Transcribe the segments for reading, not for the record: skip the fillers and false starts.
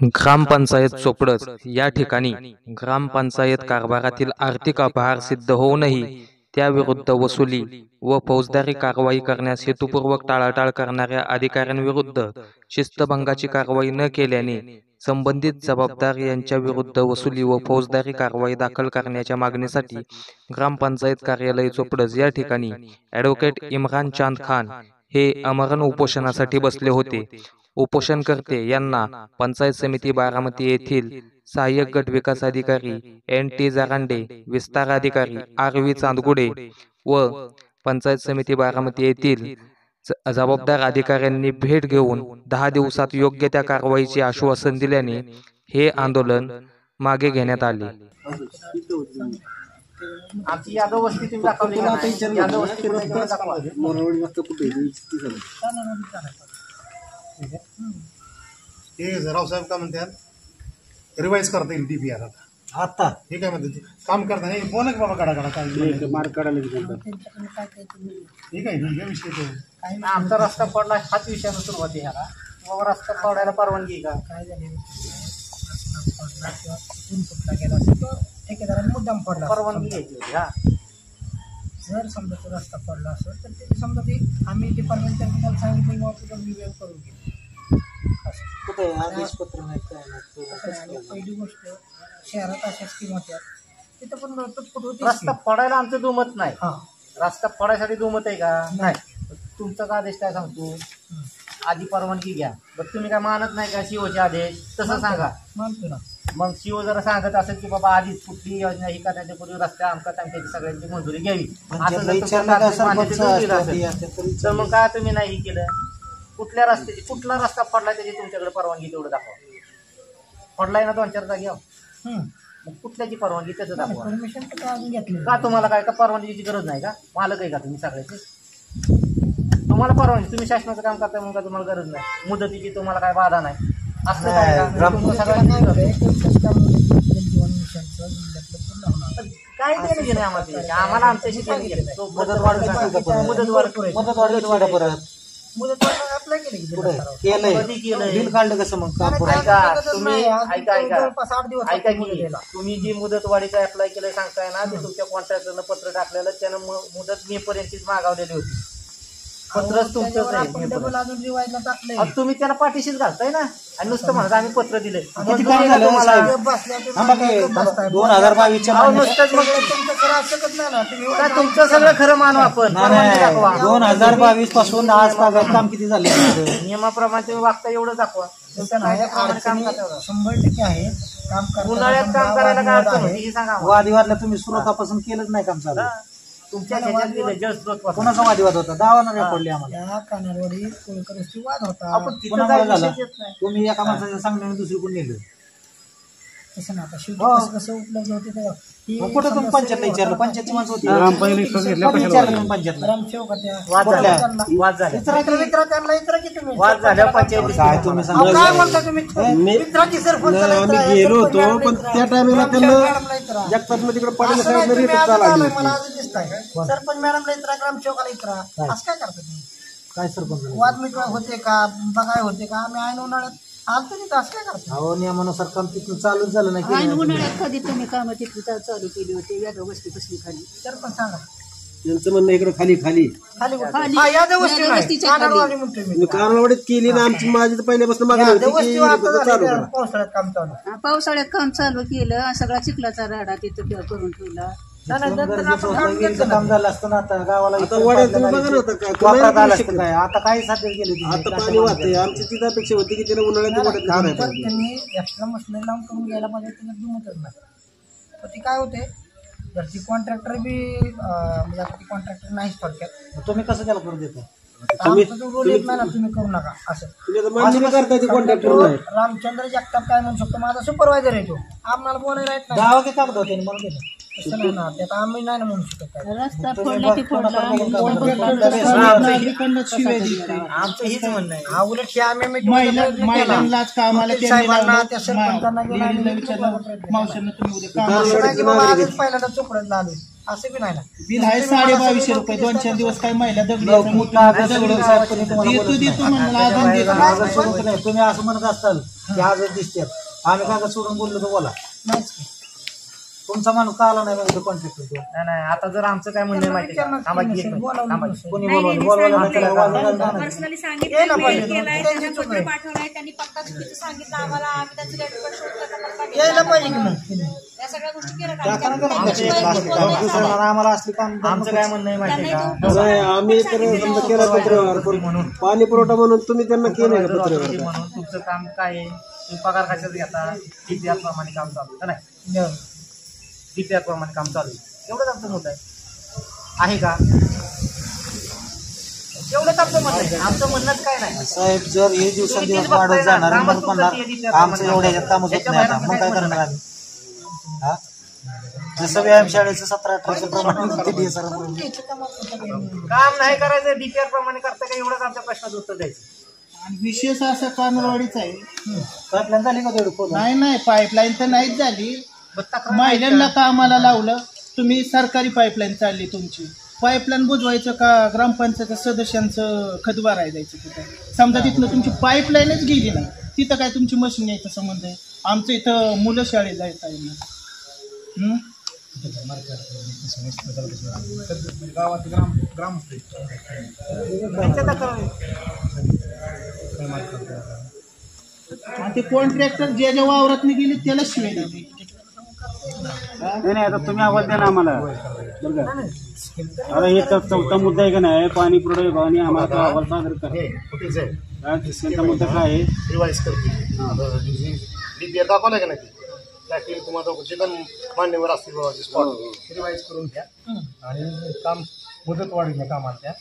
ग्रामपंचायत चोपडस या ठिकाणी ग्रामपंचायत कारभारातील आर्थिक अपहार सिद्ध होऊनही त्याविरुद्ध वसुली व फौजदारी कारवाई करण्यास हेतुपूर्वक टाळाटाळ करणाऱ्या अधिकाऱ्यांविरुद्ध शिस्तभंगाची कारवाई न केल्याने संबंधित जबाबदार यांच्या विरुद्ध वसुली व फौजदारी कारवाई दाखल करण्याच्या मागणीसाठी ग्रामपंचायत कार्यालय चोपडस या ठिकाणी ॲडव्होकेट इम्रान चांद खान हे आमरण उपोषणासाठी बसले होते। उपोषणकर्ते यांना पंचायत समिती बारामती येथील सहाय्यक गट विकास अधिकारी NT जारांडे, विस्तार अधिकारी RV चांदगुडे व पंचायत समिती बारामती येथील जबाबदार अधिकाऱ्यांनी भेट घेऊन 10 दिवसात योग्य त्या कारवाईचे आश्वासन दिल्याने हे आंदोलन मागे घेण्यात आले। आमची यादव वस्ती तुम्ही दाखवली का? यादव वस्ती दाखवा। हे रावसाहेब का म्हणतात रिवाइज करता येईल DPR आता हे काय म्हणतात काम करता नाही बोला की बाबा काढा काय मार्क काढायला ठीक आहे विषय तो आमचा रस्ता पडला हाच विषयानं सुरुवात आहे ह्याला बाबा रस्ता पडायला परवानगी का काय झाले ठेकेदारांनी मुद्दाम पडला परवानगी घ्यायची होती। हा जर समजा तो रस्ता पडला असेल तर ते समजा ते आम्ही डिपार्टमेंटच्या ठिकाणी सांगितलं मग तुझं रिव्ह्यू करून घेऊ कुठे आदेशपत्र नाही काय पहिली गोष्ट शहरात अशा स्कीम होत्या तिथं पण होती रस्ता पडायला आमचं दुमत नाही। रस्ता पडायसाठी दुमत आहे का नाही तुमचा का आदेश काय सांगतो आधी परवानगी घ्या बरं तुम्ही काय मानत नाही का CO चे आदेश तसं सांगा मानतो ना मग CO जरा सांगत असेल की बाबा आधीच कुठली योजना ही करण्याच्या पूर्वी रस्त्या आमच्या त्यांची सगळ्यांची मंजुरी घ्यावी तर मग काय तुम्ही नाही केलं कुठल्या रस्त्याची कुठला रस्ता पडलाय त्याची तुमच्याकडे परवानगी तेवढं दाखवा पडलाय ना 2-4 जागी मग कुठल्याची परवानगी त्याचं दाखवा का तुम्हाला काय का परवानगीची गरज नाही का मालक आहे का तुम्ही सगळ्याचे तुम्हाला परवानगी तुम्ही शासनाचं काम करताय मग का तुम्हाला गरज नाही मुदतीची तुम्हाला काय बाधा नाही असं काय देणं घेणं आम्हाला आमच्याशी मुदतवाढ अप्लाय केलं काढलं कसं मग तुम्ही जी मुदतवाढीचा अप्लाय केलं सांगताय ना ते तुमच्या कॉन्ट्रॅक्टरनं पत्र टाकलेलं त्यानं मुदत मे पर्यंतच मागवलेली होती पत्रच तुमचं तुम्ही त्याला पाठीशीच घालताय ना आणि नुसतं म्हणत आम्ही पत्र दिले 2022 तुमचं सगळं खरं मानू आपण 2022 पासून आज काम किती झाले नियमाप्रमाणे तुम्ही वागता एवढं दाखवा 100% आहे काम उन्हाळ्यात काम करायला काय अडचण होती सांगा वादिवादला तुम्ही सुरुवातापासून केलंच नाही काम चालू तुमच्या कोणाचा वादिवाद होता गावाला पडले आम्हाला कानारवाडी कोळकरची वाद होता आपण तुम्ही एका माणसाच्या सांगण्याने दुसरी कोण नेलं तसं ना आता कसं उपलब्ध होते कुठं तुम्ही पंचायतला विचारलं पंचायतची माणसं होती वाद झाल्या पंचायती काय तुम्ही आम्ही गेलो होतो पण त्या टायमिंगला त्यांना जगताप तिकडे पडले सरपंच मॅडमला इतरा ग्रामसेवकाला इतरा असं काय करता तुम्ही काय सरपंच वाद मिटवा होते का बघाय होते का आम्ही ऐन उन्हाळ्यात आलतो तिथं असं काय करतो हो नियमानुसार काम तिथून चालूच झालं नाही ऐन उन्हाळ्यात कधी तुम्ही कामं तिथली चालू केली होती यादव वस्ती बसली खाली सरपंच सांगा त्यांचं म्हणणं इकडे खाली खाली कानवाडीत केली ना आमची माझी तर पहिल्यापासून पावसाळ्यात काम चालू पावसाळ्यात काम चालू केलं सगळा चिखलाचा राडा तिथं करून ठेवला काम झालं असतं ना आता गावाला आता काही साध्य गेले आता पाणी वाहतंय आमची तिथं अपेक्षा होती की त्याला उन्हाळ्यात त्यांनी एक्स्ट्रा मशिनरी लावून करून घ्यायला पाहिजे त्याला दुमतच नाही तर ती काय होते जर ती कॉन्ट्रॅक्टर बी म्हणजे आता ती कॉन्ट्रॅक्टर नाहीच थोडक्यात तुम्ही कसं त्याला करून देता तुम्ही करू नका असं रामचंद्र जगताप काय म्हणू शकतो माझा सुपरवायझर आहे तो आम्हाला बोलायला येत गावा की कागद होते म्हणून तसं नाही ना त्यात आम्ही नाही ना म्हणू शकत रस्ता फोडला की फोडला आमचं हेच म्हणणं आहे हा उलट हे आम्ही पहिल्यांदा चोपड्यात आलो असं बी नाही ना. बिल आहे 2250 रुपये 2-4 दिवस काय महिला दगडी देतो म्हणून तुम्ही असं म्हणत असताल की आजच दिसतात आम्ही कागद सोडून बोललो तर बोला नाहीच की. तुमचा माणूस का आला नाही म्हणजे कॉन्ट्रॅक्टर नाही नाही आता जर आमचं काय म्हणणं आहे माहिती आहे का? थांबा की एक मिनिट. थांबा की. कोणी बोलवायला नाही त्याला वाजवायला नाही. पर्सनली यायला सांगितलं पाहिजे. केलाय त्यांची त्यांना चूक पत्र आहे. पाठवलाय त्यांनी पत्ता चुकीचं सांगितलं आम्हाला आम्ही त्यांचं लेटर शोधलं यायला पाहिजे की मग. त्या सगळ्या गोष्टी केल्या त्या कारण का? आमच्या दुसऱ्याला आम्हाला असली काम आमचं काय म्हणणं आहे माहिती आहे का? नाही आम्ही तर समजा केला पत्रव्यवहार म्हणून पाणी पुरवठा म्हणून तुम्ही त्यांना केले का पत्रव्यवहार म्हणून तुमचं काम काय आहे? तुम्ही पगार कशाच घेता? DPR प्रमाणे काम चालू आहे नाही. DPR प्रमाणे काम चालू आहे. एवढंच आमचं मत आहे का? एवढंच आमचं मत आहे. आमचं म्हणणंच काय नाही. साहेब जर हे दिवसेंदिवस वाढत जाणार मग म्हणणार आमचं एवढ्या ह्याच्यात कामच होत नाही आता मग काय करणार आम्ही हा जसं व्यायामशाळेचं 17-18 प्रमाणे किती सर काम नाही करायचं DPR प्रमाणे करता का एवढंच आमच्या प्रश्नाचं उत्तर द्यायचं. आणि विशेष असं कानवाडीच आहे. पाईपलाईन झाली का तेवढं खोल नाही पाईपलाईन तर नाहीच झाली. तक्रार महिलांना कामाला लावलं तुम्ही. सरकारी पाईपलाईन चालली तुमची. पाईपलाईन बुजवायचं का ग्रामपंचायत सदस्यांचं खतबार आहे जायचं तिथं. समजा तिथनं तुमची पाईपलाईनच गेली नाही तिथं काय तुमची मशीन यायचा संबंध आहे. आमचं इथं मुलं शाळेत जायचं आहे ना. गावात ग्राम त्यांच्या तक्रारी. आणि ते कॉन्ट्रॅक्टर ज्या वावरात गेले त्याला शिवाय दिली. नाही आता तुम्ही आवाज द्या ना आम्हाला बरं का आता हे चौथा मुद्दा आहे का नाही पाणी पुरवठा विभागाने आम्हाला तो अहवाल सादर करा त्यांचा मुद्दा काय आहे रिवाईज करते DPR दाखवलं का नाही त्यातील तुम्हाला जे पण मान्यवर असतील बाबाचे स्पॉट रिवाईज करून घ्या आणि काम मुदत वाढीच्या कामाला त्या.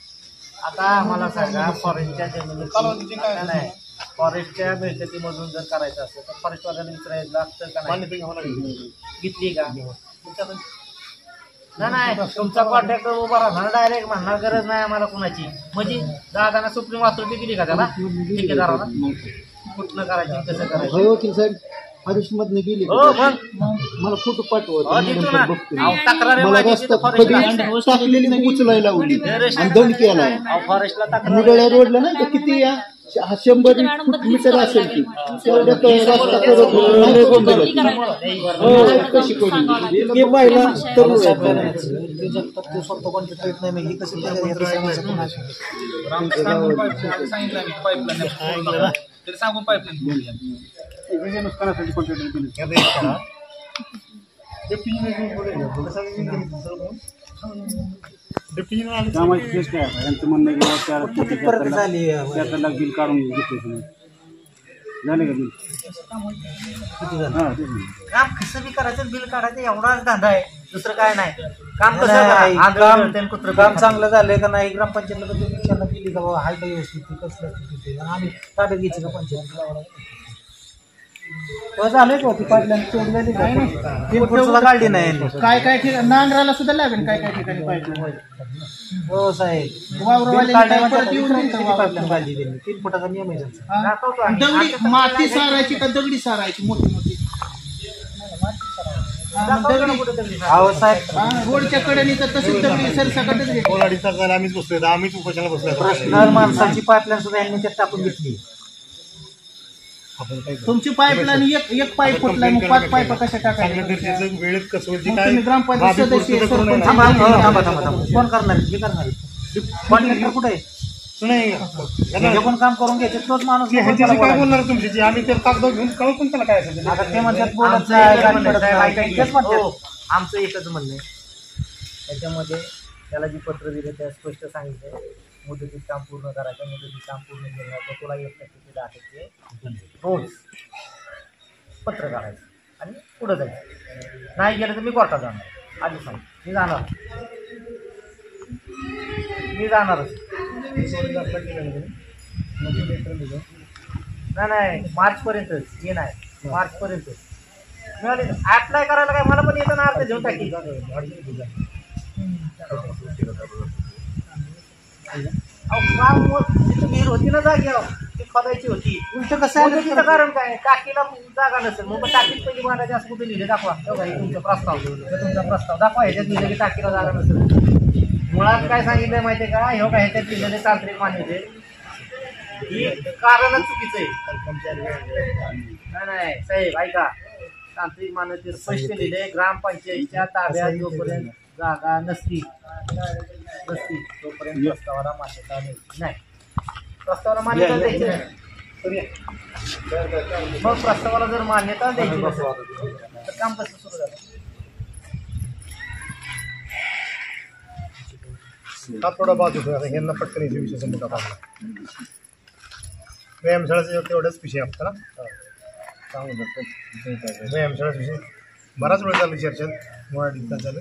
आता आम्हाला सांगा फॉरेस्टच्या जमिनीची नाही फॉरेस्टच्या मिळकतीमधून जर करायचं असेल तर फॉरेस्टवाल्याला विचारायचं लागतं का नाही? मान्यता घ्यावं लागेल. घेतली का तुमच्याकडून? नाही तुमचा कॉन्ट्रॅक्टर उभा राहणार डायरेक्ट म्हणणार गरज नाही आम्हाला कुणाची. म्हणजे दादाना सुप्रीम अथॉरिटी दिली का त्याला ठेकेदाराला कुठनं करायची कसं करायचं? वकील साहेब फॉरेस्ट मधनं गेली हो मग मला फोटो पाठवा देतो ना. अहो, तक्रारी माहिती तर फॉरेस्टला टाकलेली उचलायला लावली आणि दंड केला फॉरेस्टला तक्रार मुरड्या रोडला ना तर किती या 100 फूट मीटर असेल की तेवढ्यात रस्ता करत नाही कोण दिलं कशी कोणी हे पाहिला तर स्वतः कॉन्ट्रॅक्टर येत नाही मग ही कशी नुकसानासाठी कॉन्ट्रॅक्टर दिले कामाची केस काय आहे यांचं म्हणणं आहे की 4 लाख बिल काढून घेतले झाले का बिल किती झालं हां तेच ना. काम कसं बी करायचं बिल काढायचं एवढाच धंदा आहे दुसरं काय नाही. काम कसं करा. आंधळं कुत्रं काम चांगलं झालंय का नाही ग्रामपंचायतला तर तुम्ही विचारला केली का बाबा हाय का व्यवस्थित कसलं स्थिती आम्ही ताब्यात घ्यायची का पंचायत झालंय का ती पाईपलाईन तोडलेली का 3 फूट सुद्धा काढली नाही यांनी. काय ठिकाणी नांगराला सुद्धा लागेल काय ठिकाणी पाईपलाईन. हो साहेब वावरवाले परत येऊन पाईपलाईन काढली त्यांनी 3 फुटाचा नियम आहे त्यांचा. दाखवतो आम्ही. दगडी माती सारायची का दगडी सारायची मोठी मोठी. दाखवतो कुठे तरी. अहो साहेब रोडच्या कडेने तर तशीच दगडी सरसकटच घेतली. कोलाडीचा जायला आम्हीच बसलोय आम्हीच उपोषणाला बसलोय. पर्सनल माणसाची पाईपलाईन सुद्धा यांनी त्यात टाकून घेतली. तुमची पाईपलाईन एक पाईप फुटलाय मग 5 पाईप कशा चांगल्या टाकायच्या? दर्जाचं वेळेत कसवरची मग काय तुम्ही ग्रामपंचायत बाबी सदस्य पूर्तता करून सरपंच- थांबा कोण करणार हे करणार कॉन्ट्रॅक्टर कुठे आहे नाही जे कोण काम करून घ्यायचे तोच माणूस ह्याच्याशी काय बोलणार तुमच्याशी आम्ही ते कागद घेऊन कळवून त्याला काय असेल ते. आता ते म्हणतात बोलत आमचं नाही, एकच गाडी म्हणणं पडत आहे, नाही. साहेब, तेच म्हणतात. हो, आमचं एकच म्हणणं आहे त्याच्यामध्ये त्याला जी पत्र दिलं त्या स्पष्ट सांगितलं मुदतीत काम पूर्ण करायचं मुदतीत काम पूर्ण केलं तर तुला 1% 10% रोज पत्र काढायचं आणि पुढं जायचं. नाही गेलं तर मी कोर्टात जाणार. आधी सांग मी जाणारच. नाही मार्चपर्यंतच हे नाही मार्चपर्यंत मिळाले. अप्लाय करायला काय मला पण येतं ना अर्थ घेऊन टाकी. काम विहीर होती ना जागी ते खोदायची होती. उलट कसं आहे मुदतीचं कारण काय, टाकीला जागा नसेल मग टाकीत पहिली बांधायची असं कुठे लिहिले दाखवा. तेव्हा हे तुमचा प्रस्ताव, तुमचा प्रस्ताव दाखवा. ह्याच्यात लिहिलं की टाकीला जागा नसेल. मुळात काय सांगितलंय माहितीये का, हे का ह्याच्यात लिहिलेले तांत्रिक मान्यते ही कारणच चुकीचं आहे. नाही साहेब ऐका, तांत्रिक मान्यते स्पष्ट लिहिले ग्रामपंचायतीच्या ताब्यात जोपर्यंत जागा नसती तोपर्यंत प्रस्तावाला मान्यता नाही. प्रस्तावाला मान्यता द्यायची नाही. मग प्रस्तावाला जर मान्यता द्यायची नसेल तर काम कसं सुरू झालं. हा थोडा बाजू यांना पटकन याच्या विषयाचा मोठा बाजू व्यायामशाळाचा तेवढाच विषय आपला व्यायामशाळाचा विषय बराच वेळ झाला चर्चेत झालं.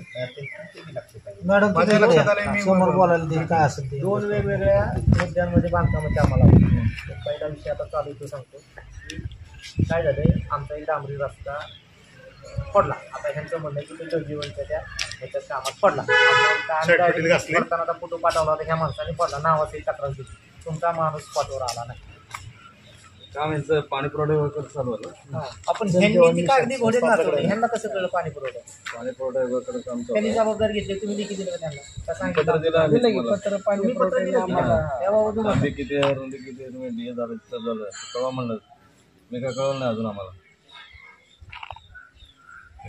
मॅडम माझ्या लक्षात आलं मी समोर बोलायला देईल काय असेल ते. 2 वेगवेगळ्या मुद्द्यांमध्ये बांधकामाचे आम्हाला पहिला विषय आता चालू तो सांगतो. काय झालंय, आमचा एक डांबरी रस्ता पडला. आता ह्यांचं म्हणणं की ते जगजीवनच्या त्या ह्याच्यात कामात पडला. करताना आता फोटो पाठवला होता, ह्या माणसाने पडला नावाची तक्रार दिली. तुमचा माणूस स्पॉटवर आला नाही. पाणी पुरवठा चालू आपण ह्यांनी कागदी घोडे नाचवले, ह्यांना कसं कळलं पाणी पुरवठा. पाणी पुरवठा काम त्यांनी जबाबदारी घेतली, तुम्ही देखील दिलं का त्यांना पत्र दिलं पत्र पाणी पुरवठा किती रुंदी किती तुम्ही झालं कळवा म्हणलं मी काय कळवलं नाही अजून आम्हाला.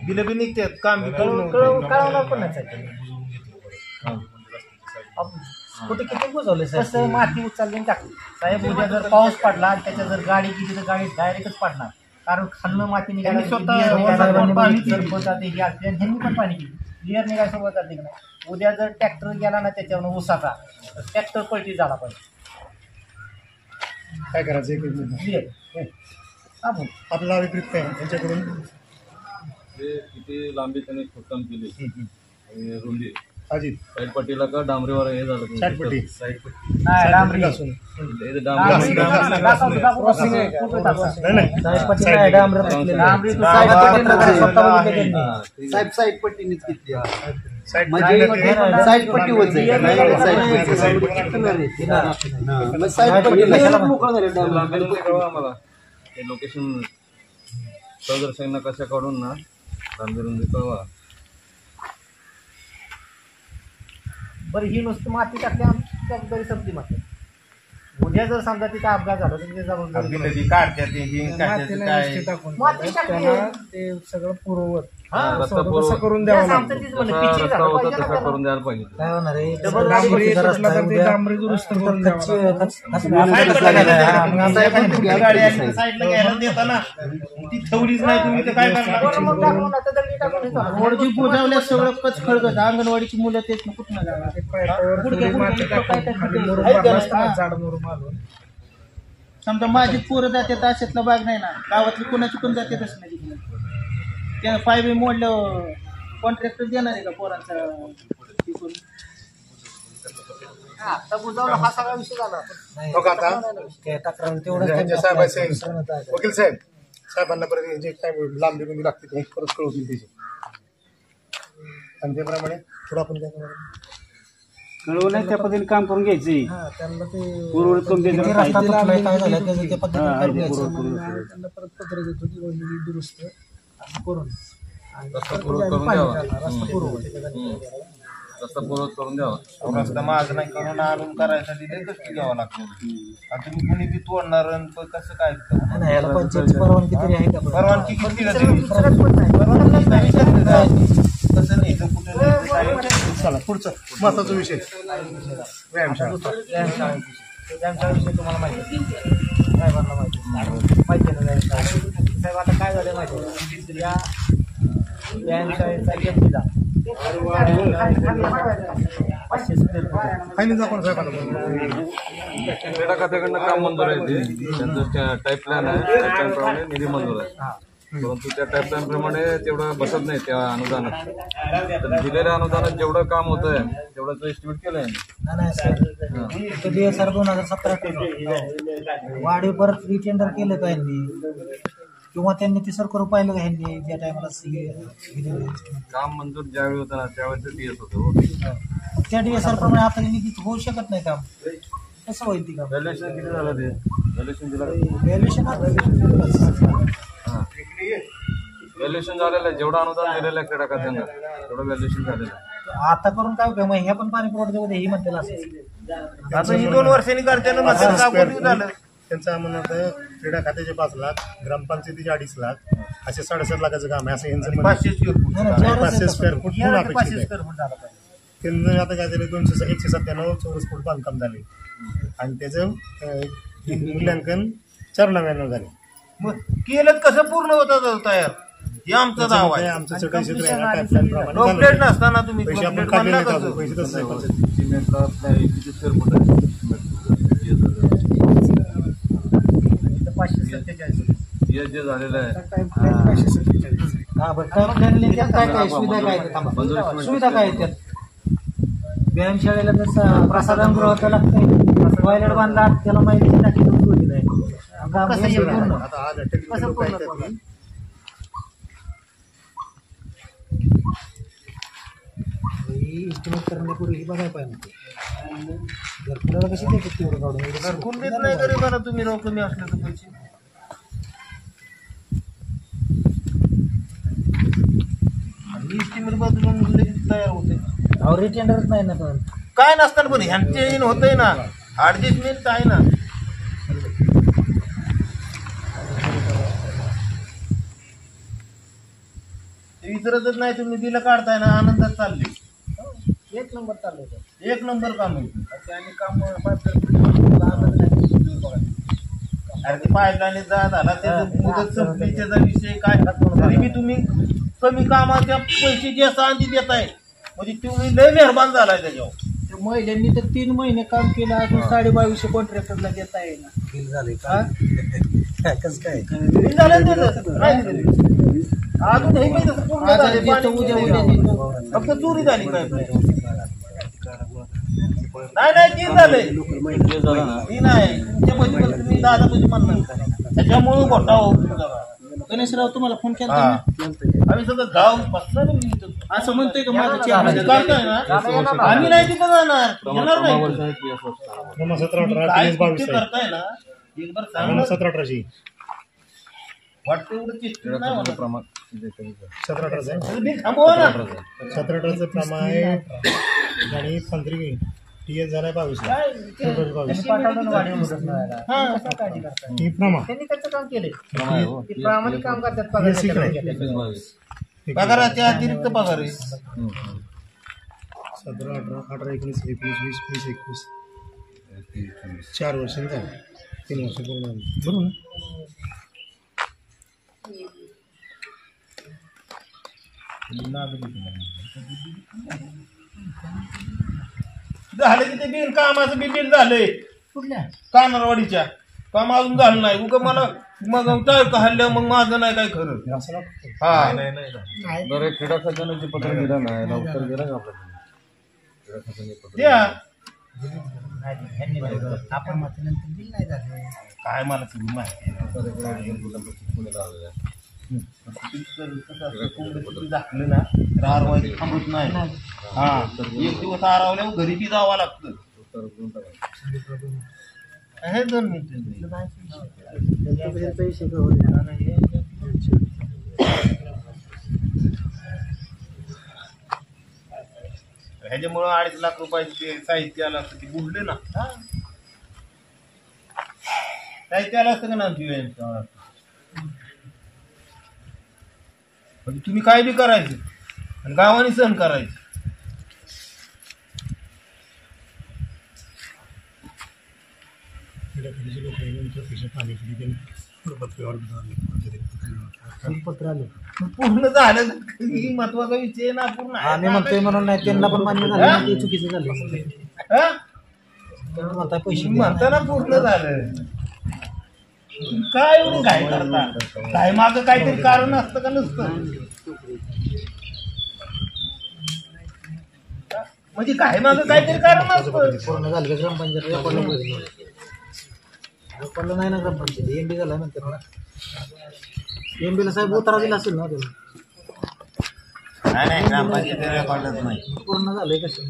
बिलं बी निघतात काम कळवणार पण नाही. कुठे किती बुजवले कसं माती उचलली आणि टाकली. साहेब उद्या जर पाऊस पडला आणि त्याच्या जर गाडी गेली तर गाडी डायरेक्टच पडणार. कारण खालनं माती निघाली ह्यांनी पण पाणी केली क्लिअर निघायला सुरुवात जाते की नाही. उद्या जर ट्रॅक्टर गेला ना त्याच्यावर उसाचा तर ट्रॅक्टर पलटी झाला पाहिजे. काय करायचं क्लिअर आपल्याला अभिप्रेत काय त्यांच्याकडून किती लांबी त्यांनी खोदकाम केली आणि रुंदी अजित साईड पट्टीला का डांबरीवर हे झालं साईडपट्टी नाही डांबरी असून डांबरी साईड पट्टीनेच घेतली. साईड पट्टी आम्हाला ते लोकेशन प्रदर्शना कशा काढून ना रुंदी कळवा. बरं ही नुसतं माती टाकली आमची जबाबदारी संपली. मात्र उद्या जर समजा तिथे अपघात झाला तर तिथे जबाबदारी माती टाकली ते सगळं पूर्ववत रस्ता करून द्यावा आमचं तीच म्हणलं पिचिंग झालं पाहिजे ना तसा करून द्यायला पाहिजे. काय होणार आहे डबल डांबरी दुरुस्त करून द्यावं. साईडला घ्यायला देताना ती ठेवलीच नाही तुम्ही तर काय करणार. मग टाकून आता दगडी टाकून हे झालं. रोड जी बुजवल्या सगळं कच खळगत अंगणवाडीची मुलं तेच कुठं समजा माझी पोरं जाते अशातला भाग नाही ना. गावातली कोणाची पण जाते तसं नाही. त्या पायबी मोडलं कॉन्ट्रॅक्टर देणार आहे का पोरांचा. आता बुजावला हा सगळा विषय झाला. तक्रार तेवढं वकील साहेब साहेबांना परत जे काय लांबी रुंदी लागते ते परत कळवतील त्याची आणि त्याप्रमाणे थोडं आपण काय कळवलं त्या पद्धतीने काम करून घ्यायचे. त्यांना ते पूर्व काय झालं त्याचं ते पद्धतीने त्यांना परत पत्र देतो की ही दुरुस्त करून रस्ता पूर्वत करून द्यावा. रस्ता पूर्वत करून द्यावा. रस्ता माझं नाही करून आणून करायसाठी लय कष्ट घ्यावं लागतं. आणि तुम्ही कुणी बी तोडणार कसं काय याला पंचायतची परवानगी तरी आहे का. परवानगी किती कसं नाही कुठे. चला पुढचा महत्वाचा विषय व्यायामशाळा. व्यायामशाळा विषय तुम्हाला माहिती आहे. साहेबांना माहिती आहे ना व्यायामशाळा. साहेब आता काय झालं माहिती आहे या व्यायामशाळेचा एफटीला 500 स्क्वेअर फूट फायनल आपण साहेबांना क्रीडा खात्याकडनं काम मंजूर आहे. ते त्यांचं टाईप प्लॅन आहे. टाईप प्लॅन प्रमाणे निधी मंजूर आहे. परंतु त्या टाईप प्लॅन प्रमाणे तेवढं बसत नाही त्या अनुदानात. तर दिलेल्या अनुदानात जेवढं काम होत आहे तेवढं एस्टिमेट केलंय. नाही DSR 2017 वाढीव परत रिटेंडर केलं का यांनी किंवा त्यांनी ते सरकार पाहिलं का ह्यांनी ज्या टायमाला काम मंजूर ज्यावेळी होतं ना त्यावेळेस DS होतं. त्या DSR प्रमाणे आता निधी होऊ शकत नाही काम. कसं होईल ती का व्हॅल्युएशन किती झालं ते व्हॅल्युएशन दिलं व्हॅल्युएशन व्हॅल्युएशन झालेलं आहे जेवढं अनुदान दिलेलं आहे क्रीडा खात्यानं तेवढं व्हॅल्युएशन झालेलं आहे. आता करून काय उपयोग मग ह्या पण पाणी पुरवठा ही म्हणते असं आता ही 2 वर्षांनी करताना म्हणतात का कोणी झालं त्यांचं म्हणणं होतं क्रीडा खात्याचे 5 लाख, ग्रामपंचायतीचे 2.5 लाख, असे 7.5 लाखाचं काम आहे असं यांचं म्हणणं. 500 स्क्वेअर फूट 500 स्क्वेअर फूट पूर्ण अपेक्षित 500 आहे. स्क्वेअर फूट झाला पाहिजे. त्यांचं आता काय झालं 197 चौरस फूट बांधकाम झाले आणि त्याचं मूल्यांकन 499 झाले. मग केलं कसं पूर्ण होतं तयार हे आमचा दावा आहे. आमचं सगळं क्षेत्र आहे ना pipeline प्रमाणे कंप्लेंट झालं. नसताना तुम्ही पैसे आपण कंप्लेंट काढलेले म्हणला आहेत अजून, कसं पैसे तसं आहे पंचायत. सिमेंटला नाही किती स्क्वेअर फूट आहे हे जे झालेलं आहे हा बरं काय काय सुविधा काय आहेत? थांबा. सुविधा काय आहेत त्यात व्यायामशाळेला जसं प्रसाधनगृह लागतंय टॉयलेट बांधला त्याला माहिती टाकी दिलंय कसं येईल पूर्ण? आता आज technical लोक काय करतात की इस्टिमेट करण्यापूर्वी ही बघायला पाहिजे घरकुलाला कशी देतात तेवढं काढून घरकुल देत नाही तरी बरं तुम्ही राव कमी असले तर पैसे आणि इस्टिमेट बदलून लगेच तयार होते अहो रिटेंडरच नाही ना पण काय नसताना पण ह्यांचे होतंय ना ऍडजस्टमेंट आहे ना. विचारतच नाही तुम्ही बिलं काढताय ना आनंदात चालले 1 नंबर चालू 1 नंबर काम आहे. आणि काम अरे ते पाईपलाईन झाला त्याचं मुदत संपली त्याचा विषय काय तरी बी तुम्ही कमी कामाच्या पैसे जे सांगी देताय म्हणजे तुम्ही लय मेहरबान झालाय त्याच्यावर. महिलांनी तर 3 महिने काम केलं अजून 2250 कॉन्ट्रॅक्टरला देता येईना. बिल झाले का कसं काय बिल झालं त्याचं नाही दिलं. अजून हे काही तसं पूर्ण झाले पाणी उद्या देतो. फक्त चोरी झाली पाईपलाईन नाही ती झालंय ती नाही तुमच्या पैसे तुम्ही दादा तुझी म्हणणार त्याच्यामुळे घोटा हो गणेशराव तुम्हाला फोन केला आम्ही सगळं गाव बसणार असं म्हणतोय का माझं करतोय ना आम्ही नाही तिथं जाणार येणार नाही 17-18 करताय ना एक बार सांगा 17-18 वाटतं एवढं चिठ्ठी नाही होणार. प्रमाण 17-18 बिल थांबवा ना 17-18 प्रमाण आहे आणि 15 TS झालाय 22 काय ही प्रमाण त्यांनी त्याचं काम केलंय प्रमाण ते प्रामाणिक काम करतात हे secret. पगाराच्या अतिरिक्त पगार आहे 17-18-19-20 4 वर्ष झाले 3 वर्ष पूर्ण झाली. बरोबर झालं की ते बिल कामाचं बी बिल झालंय कुठल्या कानरवाडीच्या काम अजून झालं नाही उगा मला मग काय हल्ल्या मग माझं नाही काय खरं हा बरं क्रीडा खात्यानं जे पत्र दिलं नाही याला उत्तर दिलं का आपल्याला क्रीडा खात्याने पत्र द्या आपण म्हटल्यानंतर बिल नाही झालं. काय मला तुम्ही माहिती दाखलं ना तर आरवायला थांबत नाही हा एक दिवस आरावल्यावर घरी बी जावं लागतं हे 2 मिनिटं ह्याच्यामुळं 2.5 लाख रुपयाचे ते साहित्य आलं असतं ते बुडले ना साहित्य आलं असतं का ना आमची वेळ म्हणजे तुम्ही काय बी करायचं आणि गावाने सहन करायचं. पत्र आले पूर्ण झालं ही महत्वाचा विषय ना पूर्ण आम्ही म्हणतोय म्हणून नाही त्यांना पण मान्य झालं ना ते चुकीचं झालं हा? त्यांना म्हणताय पैसे तुम्ही म्हणताना पूर्ण झालं काय एवढं काय करता काय मागं काहीतरी कारण असतं का नसतं म्हणजे काय मागं काहीतरी कारण असतं. पूर्ण झालं का ग्रामपंचायत रेकॉर्डला नाही ना ग्रामपंचायत एमबी झाला नंतर ना एमबीला साहेब उतारा दिला असेल ना त्याला नाही ग्रामपंचायत रेकॉर्डच नाही पूर्ण झालंय कसं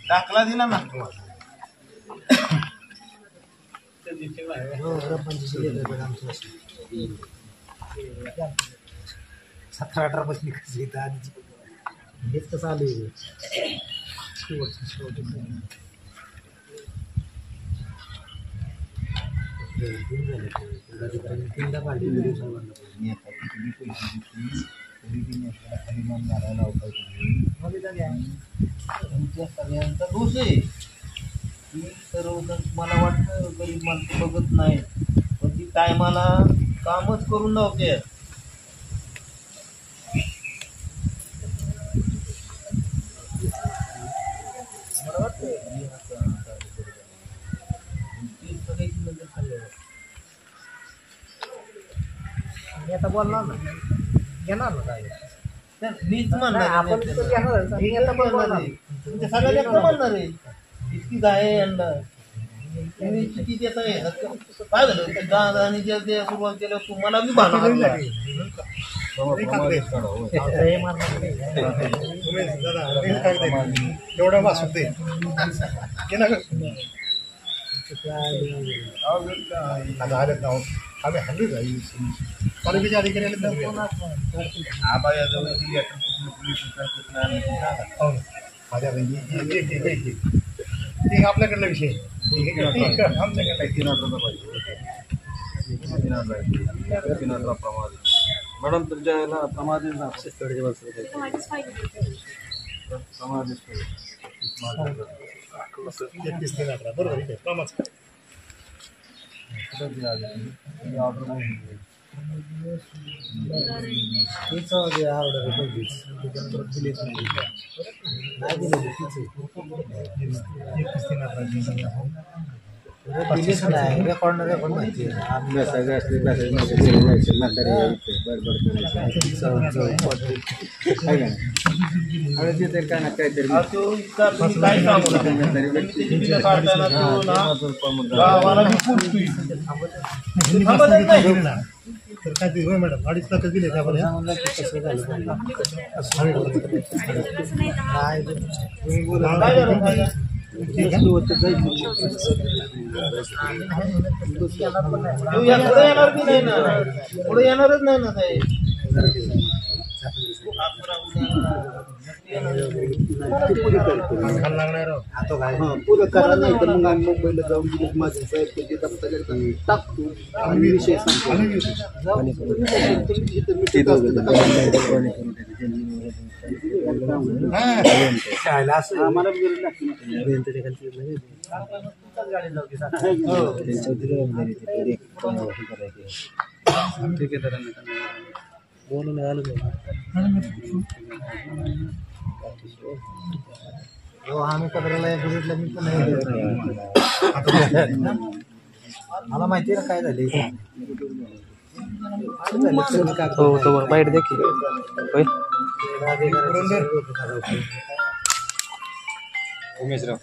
दाखला दिला ना 17-18 पासून कसं येतं आधीच हेच कसं आलं तुमच्या सगळ्यांचा दोष आहे की सर्व मला वाटतं गरीब माणसं बघत नाही पण ती टायमाला कामच करून लावते. मला वाटतं ती सगळ्याची नजर खाली आहे. मी आता बोलणार ना घेणार ना काय मीच म्हणणार आपण तर घेणार मी आता पण बोलणार तुमच्या सगळ्या व्यक्त म्हणणार आहे इतकी गाय यांना तुम्ही किती देत आहे काय झालं ते गाणं आणि जे ते सुरुवात केलं तुम्हाला मी भांडणार एवढा वास होते आलेत ना आम्ही हल्ली जाईल तालुक्याच्या अधिकारी आले माझ्या ते आपल्याकडला विषय आमच्याकडला मॅडम तुमच्या याला प्रमाद बरोबर आहे कामाच तर काय ते होय मॅडम 2.5 लाख दिले त्यामध्ये पुढे येणारच नाही ना साहेब. पुढे करा नाही तर मग आम्ही मुंबईला जाऊन माझे साहेब त्याचे दप्तर टाकतो आणि विषय आम्हाला ठीक आहे बोलून आलो आम्ही पत्राला बघितलं मी पण मला माहिती आहे काय झाले हो तो बाईट देखील होय उमेशराव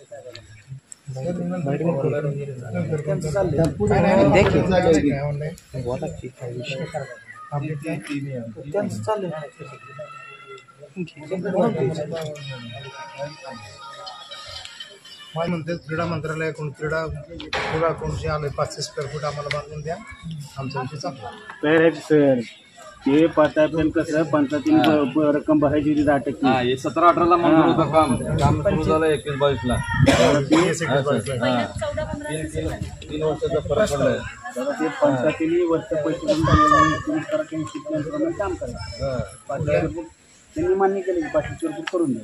म्हणते क्रीडा मंत्रालयाकडून क्रीडा विभागाकडून जे आले 500 स्क्वेअर फूट आम्हाला बांधून द्या आमचा विषय चांगला तर सर ते पातापर्यंत कसं पंचायतीने रक्कम भरायची होती 10%. हे 17-18 मंजूर होतं काम सुरू झालं 21-22 3 वर्षाचा फरक पडलाय. ते पंचायतीने वर्ष पैसे काम करा त्यांनी मान्य केले 500 रुपये करून द्या.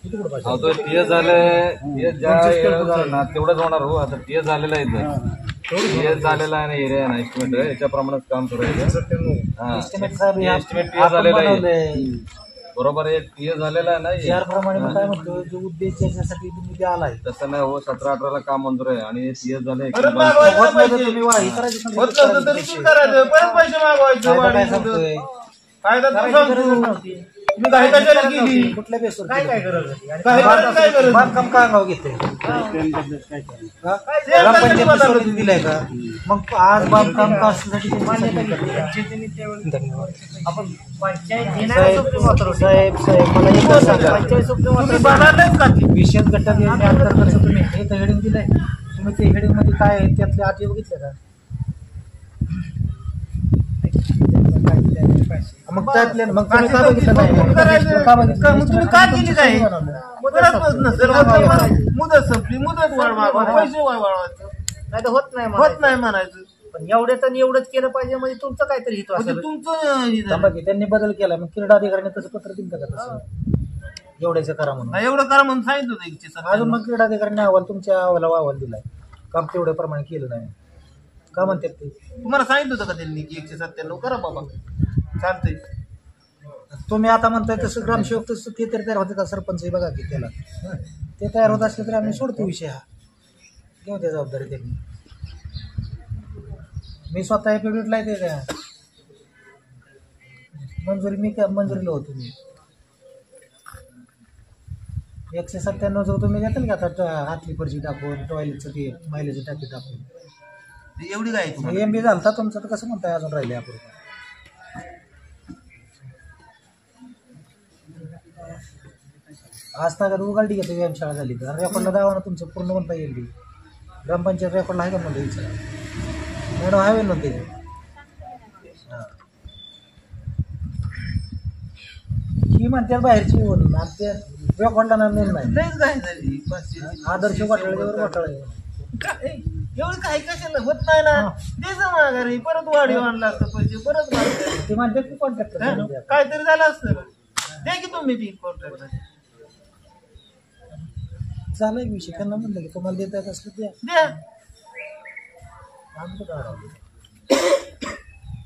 टीएस झालंय ज्या एरिया झालं ना तेवढंच होणार हो. आता टीएस झालेला आहे इथं टीएस झालेला आहे ना एरिया ना एस्टिमेट आहे याच्याप्रमाणेच काम करायचं. एस्टिमेट टीएस झालेला आहे बरोबर आहे. टीएस झालेला आहे ना याप्रमाणे काय म्हणतो जो उद्देश ज्याच्यासाठी तुम्ही आलाय तसं नाही हो. 17-18 काम मंजूर आहे आणि टीएस झाले तुम्ही वाही करायची कुठल्या बेसवर बांधकाम काय नाव घेते दिलंय का मग आज बांधकाम कास्टसाठी आपण साहेब मला विशेष गटात अंतर्गत तुम्ही हे तयारी दिलंय तुम्ही ते हेडिंगमध्ये काय आहे त्यातले आधी बघितले का? मग त्यातले मग तुम्ही का बघितलं नाही? का बघितलं? मग तुम्ही का केली काय गरज नसेल, मुदत संपली, मुदत वाढवा, पैसे वाढवायचं नाही तर होत नाही म्हणायचं. पण एवढंच केलं पाहिजे म्हणजे तुमचं काहीतरी हित म्हणजे असेल. तुमचं थांबा की त्यांनी बदल केला मग क्रीडा अधिकाऱ्याने तसं पत्र दिलं का तसं एवढ्याचं करा म्हणून? एवढं करा म्हणून सांगितलं होतं 197. अजून मग क्रीडा अधिकाऱ्याने अहवाल तुमच्या अहवाल दिलाय काम तेवढ्या प्रमाणे केलं नाही का म्हणतात ते? तुम्हाला सांगितलं होतं का त्यांनी की 197 करा बाबा चालतंय? तुम्ही आता म्हणताय तसं ग्रामसेवक तसं ते तरी तयार होते का? सरपंच बघा की त्याला ते तयार होत असले तरी आम्ही सोडतो विषय हा, घेऊ त्या जबाबदारी त्यांनी. मी स्वतः एफिडेविटला येते का मंजुरीला होतो मी 197 जो तुम्ही देताल का आता हातली फरशी टाकून टॉयलेटचं ते महिलेची टाकी टाकून एवढी काय तुम्हाला? MB झालता तुमचं तर कसं म्हणताय अजून राहिले आपण? आज तर उघडली घेतो व्यायामशाळा झाली तर रेकॉर्डला दावा ना तुमचं पूर्ण म्हणता येईल. ग्रामपंचायत रेकॉर्डला आहे का म्हणतो विचारा मॅडम आहे म्हणते ही म्हणते बाहेरची बोलून ते रेकॉर्डला नोंद नाही. आदर्श घोटाळ्यावर घोटाळा एवढं काही कशाला होत नाही ना. द्यायचं माघारी परत वाढीव आणला असतं पैसे परत वाढ ते म्हणतात की कॉन्टॅक्ट काहीतरी झालं असतं. द्या की तुम्ही ती कॉन्ट्रॅक्ट झालाय विषय त्यांना म्हणलं की तुम्हाला देता येत असलं द्या.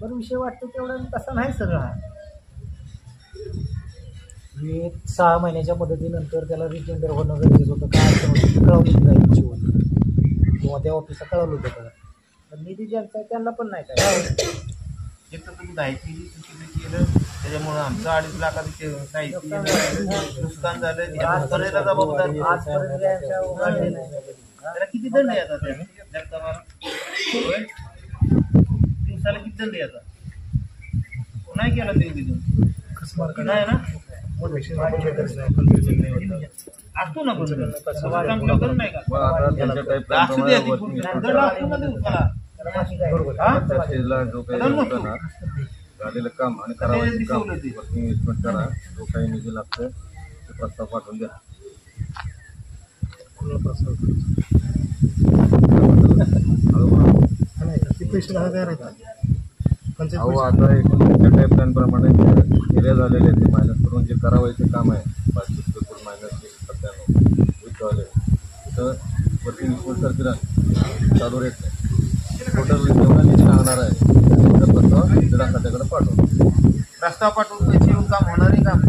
बरं विषय वाटतो तेवढा तसा नाही सगळा. मी 6 महिन्याच्या मुदतीनंतर त्याला रिटेंडर होणं गरजेचं होतं. काय कळवलं जाईल किंवा त्या ऑफिसला कळवलं होतं का? पण निधी ज्यांचा त्यांना पण नाही काय. एक तर तुम्ही माहिती चुकीचं केलं त्याच्यामुळे आमचं 2.5 लाखाचं साहित्य नुकसान झालं. नुकसानीला जबाबदार त्याला किती दंड येतात? दिवसाला किती दंड येतात? नाही केला ते नाही ना असतो ना पण नाही का असू द्या दंड असतो ना दिवसाला. झालेलं काम आणि करावयाचं काम वर्किंग इन्व्हेस्टमेंट करा. जो काही निधी लागतं ते प्रस्ताव पाठवून द्या. अहो आता एकूण टाईपलाईन प्रमाणे एरिया झालेले आहेत ते मायनस करून जे करावायचे काम आहे 500 फूट -97 विकवाले तिथं वर्किंग इन्व्हेस्टमेंट सर्किल चालू रेट नाही. टोटल जेवढा निधी लागणार आहे त्याचा प्रस्ताव क्रीडा खात्याकडे पाठवतो. रस्ता पाठवून पैसे येऊन काम होणारे काम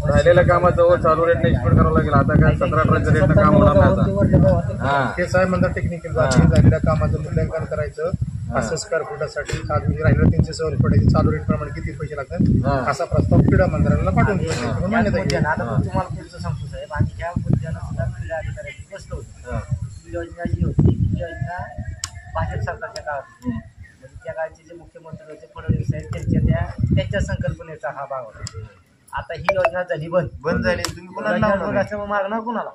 राहिलेल्या कामाजवळ चालू रेटने एक्सपेक्ट करावं लागेल. आता काय 17-18 रेटनं काम होणार नाही. आता ते साहेब म्हणतात टेक्निकल झालेल्या कामाचं मूल्यांकन करायचं. 500 स्क्वेअर फुटासाठी राहिलेलं 300 स्क्वेअर फुटाचे चालू रेट प्रमाणे किती पैसे लागतात असा प्रस्ताव क्रीडा मंत्रालयाला पाठवून द्यायचा. आता तुम्हाला पुढचं सांगतो साहेब. आणि ह्या मुद्द्यानं सुद्धा क्रीडा अधिकाऱ्याची बसलं होतं. ही योजना जी होती ही योजना भाजप सरकारच्या काळात होती. म्हणजे त्या काळचे जे मुख्यमंत्री होते फडणवीस साहेब त्यांच्या संकल्पनेचा हा भाग होता. आता ही योजना झाली बंद झाली. तुम्ही कोणाला मागणार कोणाला?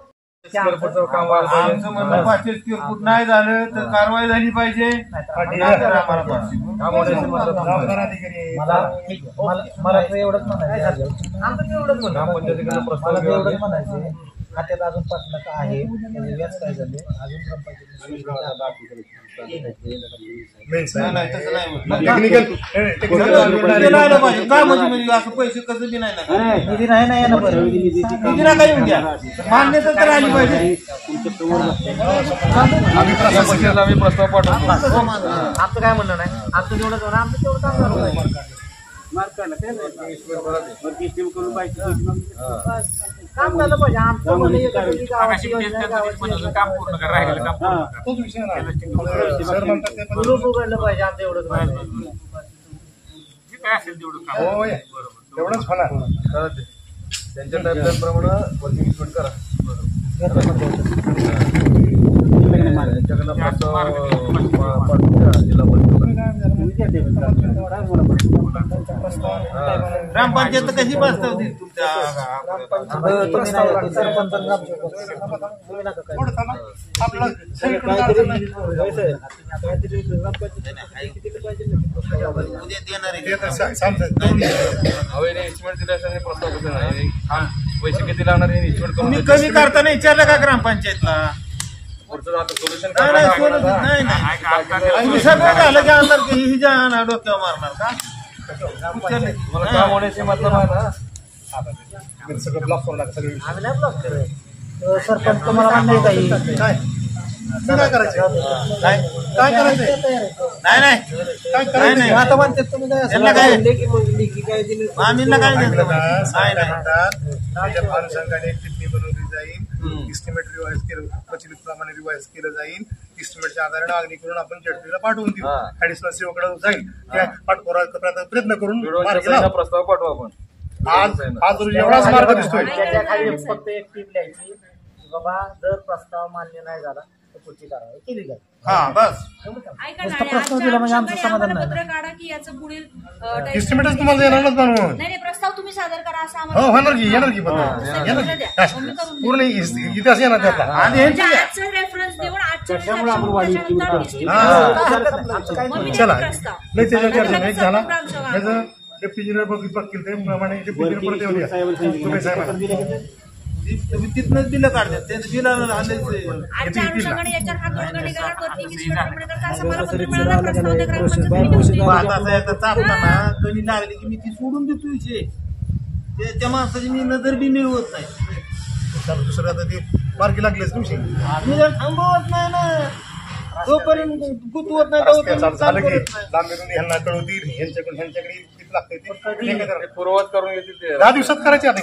आमचं म्हणणं 500 स्क्वेअर फूट नाही झालं तर कारवाई झाली पाहिजे. मला एवढंच म्हणायचं खात्यात अजून 5 लाख आहे. व्याज काय झाले अजून असं पैसे कसं बी नाही निधी नाही ना बरं निधी ना काही द्या मान्यता तर आली पाहिजे. आम्ही प्रस्ताव पाठवतो. आमचं काय म्हणणं नाही. आमचं जेवढं होणार आमचं तेवढं काम झालं पाहिजे. आमचं उघडलं पाहिजे आमचं एवढं काय असेल तेवढं तेवढंच होणार. त्यांच्या टाईपलाईन प्रमाणे वर्किंग इन्व्हेस्टमेंट करा. नाही मारत. त्यांच्याकडनं प्रस्ताव पाठवून द्या जिल्हा ग्रामपंचायत कशी प्रस्ताव देईल तुमच्या उद्या देणार आहे एस्टिमेट दिल्याशिवाय प्रस्ताव कसं नाही पैसे किती लागणार हे एस्टिमेट करून तुम्ही कमी करताना विचारलं का ग्रामपंचायतला पुढचं आता सोल्युशन नाही नाही सगळं झालं की अंतर ही जा डोक्यावर मारणार का मला काम होण्याचे मतलब आहे ना सगळं ब्लॉक करून टाका सगळे. आम्ही नाही ब्लॉक करत. सरपंच तुम्हाला म्हणले काही काय काय करायचं काय काय करायचं नाही नाही काय करायचं नाही. आता म्हणते तुम्ही काय त्यांना काय लेखी काय दिली आम्हीला काय देतो काय त्याच्या अनुषंगाने टिप्पणी बनवली जाईल, इस्टिमेट रिवाईज केलं प्रचलितप्रमाणे रिवाईज केलं जाईल, इस्टिमेटच्या आधारे मागणी करून आपण जेडपीला पाठवून देऊ. ऍडिशनल सेवेकडे जाईल त्या पाठपुरावा करण्याचा प्रयत्न करून मार्गी लावू. प्रस्ताव पाठवा आपण आज रोजी एवढाच मार्ग दिसतोय. त्याच्या खाली फक्त एक टीप लिहायची की बाबा जर प्रस्ताव मान्य नाही झाला तर पुढची कारवाई केली जाईल. हा बस नुसता प्रस्ताव दिला म्हणजे आमचं समाधान नाही. पत्र काढा की याचं पुढील इस्टिमेटच तुम्हाला येणारच बनवून नाही प्रस्ताव तुम्ही सादर करा असं हो आम्हाला होणार की येणार की पूर्ण इतिहास येणार त्यातला. आणि म्हणजे आजचा रेफरन्स देऊन आजच्या चला नाही त्याच्यावर चर्चा नाही झाला त्याचं डेप्टी इंजिनियर बघितलं ते प्रमाणे डेप्टी इंजिनियर परत येऊन या. तुम्ही साहेब तुम्ही तिथनंच बिलं काढतात त्यांचं बिलं आजच्या अनुषंगाने याच्यावर हात धरून निघाला वर्किंग इन्स्पेक्टर असं मला पत्र मिळालं प्रस्ताव त्या ग्रामपंचायत चापताना कणी लागली की मी ती सोडून देतो विषय त्या माणसाची मी नजर बी मिळवत नाही दुसरं आता ते मार्गी लागलेच तुमची मी जर थांबवत नाही ना जोपर्यंत गुतवत नाही तोपर्यंत झालं की काम करत नाही. लांबीरून ह्यांना कळवतील ह्यांच्याकडे किती लागतंय ते पूर्ववत करून येतील ते 10 दिवसात करायचे आता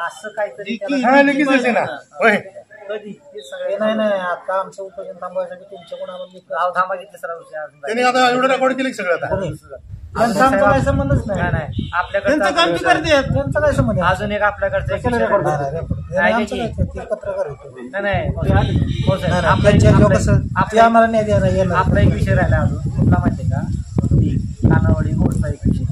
असं काहीतरी लगेच येते ना होय. कधी हे सगळे नाही नाही आता आमचं उपोषण थांबवायसाठी तुमच्याकडून आम्हाला थांबा घेतलं सर त्यांनी आता एवढं रेकॉर्ड केलं सगळं आता त्यांचा आमचा काही संबंधच नाही आपल्याकडे त्यांचं काम ते करते त्यांचा काय संबंध आहे? अजून एक आपल्याकडचं एक विषय आमचं आहे. काय ते पत्रकार होते. नाही हो साहेब, आपल्या लोक ते आम्हाला नाही द्यायला आपला एक विषय राहिला अजून कुठला माहितीये का कानावडी रोडचा एक विषय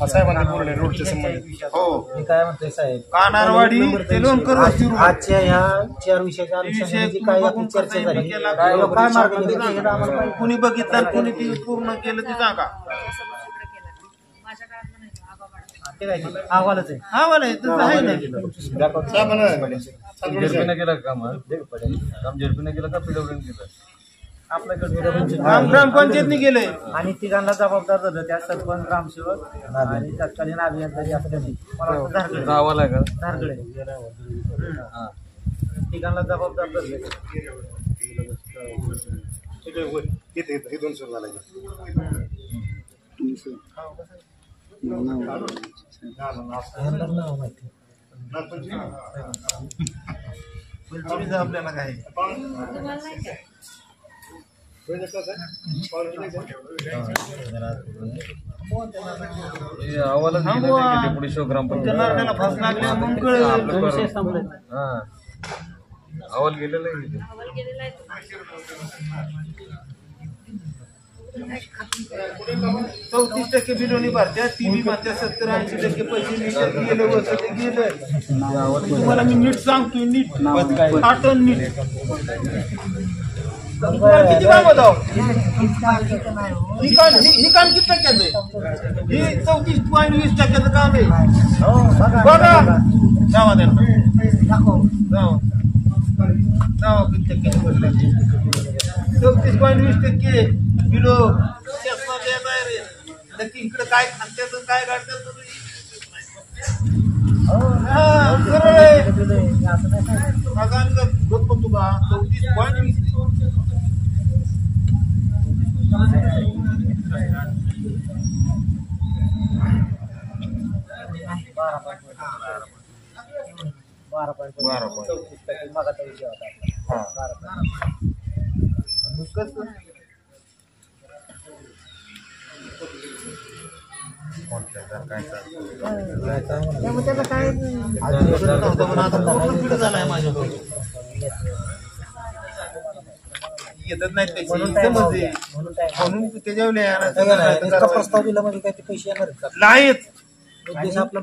साहेबांना रोडच्या संबंधित हो मी काय म्हणतोय साहेब कानारवाडी ते लोणकर वस्ती रोड. आजच्या ह्या 4 विषयाच्या अनुषंगाने जी काय आपली चर्चा झाली त्याला काय मार्ग निघेल हे आम्हाला माहिती. कुणी बघितलं कुणी ती पूर्ण केलं ते सांगा माझ्या काळात नाही ते काय अहवालच आहे. हा मला तसं आहे ना जेडपीने केलं का काम जेडपीने केलं का पीडब्ल्यूने केलं आपल्याकडे ग्रामपंचायतने गेलंय आणि तिघांना जबाबदार झालं त्या सरपंच ग्रामसेवक आणि तत्कालीन अभियंता असं नाही मला वाटतं धारगडे गावाला आहे का धारगडे तिघांना जबाबदार धरले. हे 2 सुरू झाला आपल्याला काय तुम्हाला नाही का अहवालच पुढे शो ग्रामपंचायत नारळाला फास लागल्या मग कळलं. हा अहवाल गेलेला आहे इथे. अहवाल गेलेला आहे तुम्हाला. 34% बिलोनी भरत्या ती बी भरत्या 70-80% पैसे गेले वर्ष ते गेले. तुम्हाला मी नीट सांगतोय नीट आठवण नीट तुम्हाला किती काम होतं ही काम किती टक्क्याचं आहे ही 34.20% काम आहे बघा जावा त्यांना जावा किती टक्क्याचं भरलं 34.20% किलो नक्की इकडे काय खात्याचं काय काढतात तुका 34.20 मागाचा विषय होता. त्याचं काय झालाय माझ्याकडे घेतच नाहीत त्याची म्हणून time समजते. लावला. म्हणून time लावला. म्हणून त्याच्यावर काय नाही, नुसता प्रस्ताव दिला म्हणजे काय ते पैसे येणार आहेत का? नाहीत उद्देश आपला